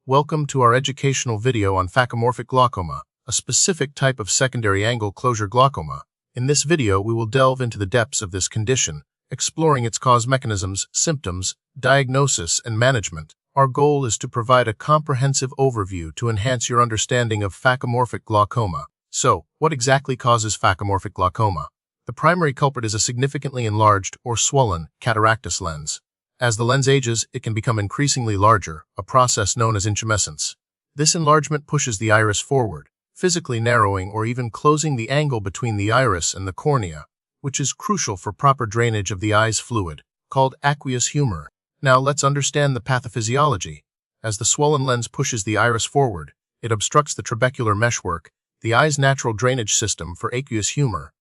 Welcome to our educational video on phacomorphic glaucoma, a specific type of secondary angle closure glaucoma. In this video, we will delve into the depths of this condition, exploring its cause mechanisms, symptoms, diagnosis, and management. Our goal is to provide a comprehensive overview to enhance your understanding of phacomorphic glaucoma. So, what exactly causes phacomorphic glaucoma? The primary culprit is a significantly enlarged or swollen cataractous lens. As the lens ages, it can become increasingly larger, a process known as intumescence. This enlargement pushes the iris forward, physically narrowing or even closing the angle between the iris and the cornea, which is crucial for proper drainage of the eye's fluid, called aqueous humor. Now let's understand the pathophysiology. As the swollen lens pushes the iris forward, it obstructs the trabecular meshwork, the eye's natural drainage system for aqueous humor.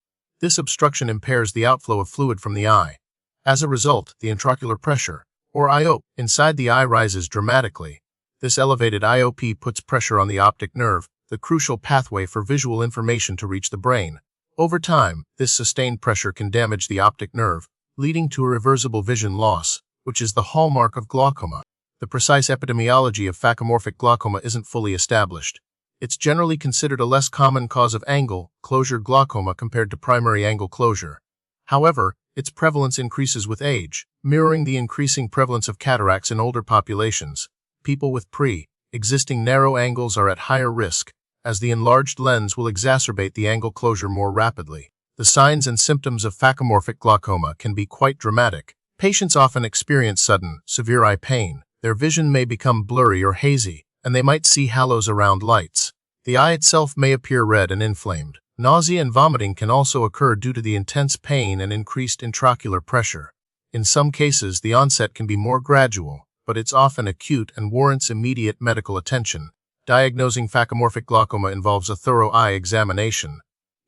This obstruction impairs the outflow of fluid from the eye. As a result, the intraocular pressure, or IOP, inside the eye rises dramatically. This elevated IOP puts pressure on the optic nerve, the crucial pathway for visual information to reach the brain. Over time, this sustained pressure can damage the optic nerve, leading to irreversible vision loss, which is the hallmark of glaucoma. The precise epidemiology of phacomorphic glaucoma isn't fully established. It's generally considered a less common cause of angle closure glaucoma compared to primary angle closure. However, its prevalence increases with age, mirroring the increasing prevalence of cataracts in older populations. People with pre-existing narrow angles are at higher risk, as the enlarged lens will exacerbate the angle closure more rapidly. The signs and symptoms of phacomorphic glaucoma can be quite dramatic. Patients often experience sudden, severe eye pain. Their vision may become blurry or hazy, and they might see halos around lights. The eye itself may appear red and inflamed. Nausea and vomiting can also occur due to the intense pain and increased intraocular pressure. In some cases, the onset can be more gradual, but it's often acute and warrants immediate medical attention. Diagnosing phacomorphic glaucoma involves a thorough eye examination.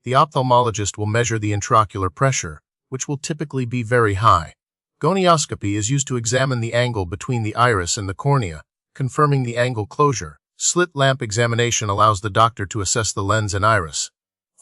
The ophthalmologist will measure the intraocular pressure, which will typically be very high. Gonioscopy is used to examine the angle between the iris and the cornea, confirming the angle closure. Slit lamp examination allows the doctor to assess the lens and iris.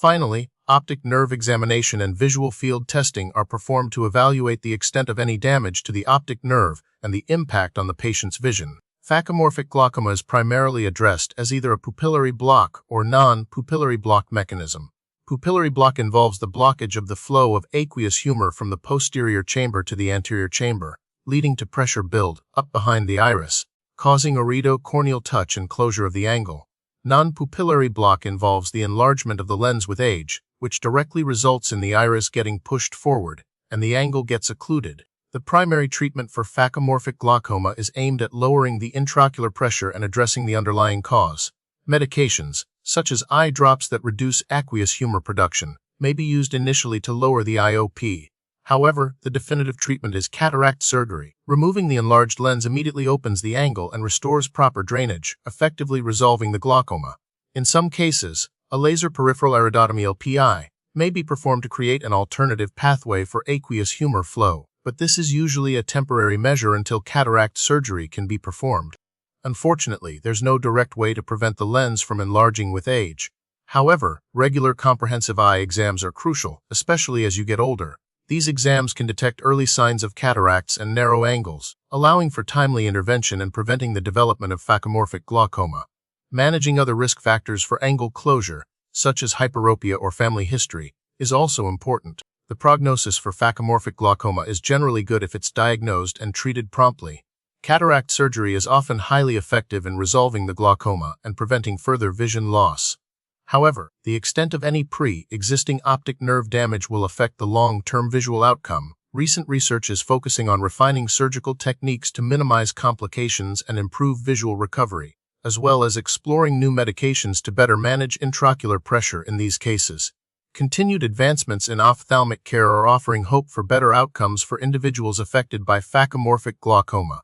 Finally, optic nerve examination and visual field testing are performed to evaluate the extent of any damage to the optic nerve and the impact on the patient's vision. Phacomorphic glaucoma is primarily addressed as either a pupillary block or non-pupillary block mechanism. Pupillary block involves the blockage of the flow of aqueous humor from the posterior chamber to the anterior chamber, leading to pressure build up behind the iris, causing irido-corneal touch and closure of the angle. Non-pupillary block involves the enlargement of the lens with age, which directly results in the iris getting pushed forward, and the angle gets occluded. The primary treatment for phacomorphic glaucoma is aimed at lowering the intraocular pressure and addressing the underlying cause. Medications, such as eye drops that reduce aqueous humor production, may be used initially to lower the IOP. However, the definitive treatment is cataract surgery. Removing the enlarged lens immediately opens the angle and restores proper drainage, effectively resolving the glaucoma. In some cases, a laser peripheral iridotomy LPI may be performed to create an alternative pathway for aqueous humor flow, but this is usually a temporary measure until cataract surgery can be performed. Unfortunately, there's no direct way to prevent the lens from enlarging with age. However, regular comprehensive eye exams are crucial, especially as you get older. These exams can detect early signs of cataracts and narrow angles, allowing for timely intervention and preventing the development of phacomorphic glaucoma. Managing other risk factors for angle closure, such as hyperopia or family history, is also important. The prognosis for phacomorphic glaucoma is generally good if it's diagnosed and treated promptly. Cataract surgery is often highly effective in resolving the glaucoma and preventing further vision loss. However, the extent of any pre-existing optic nerve damage will affect the long-term visual outcome. Recent research is focusing on refining surgical techniques to minimize complications and improve visual recovery, as well as exploring new medications to better manage intraocular pressure in these cases. Continued advancements in ophthalmic care are offering hope for better outcomes for individuals affected by phacomorphic glaucoma.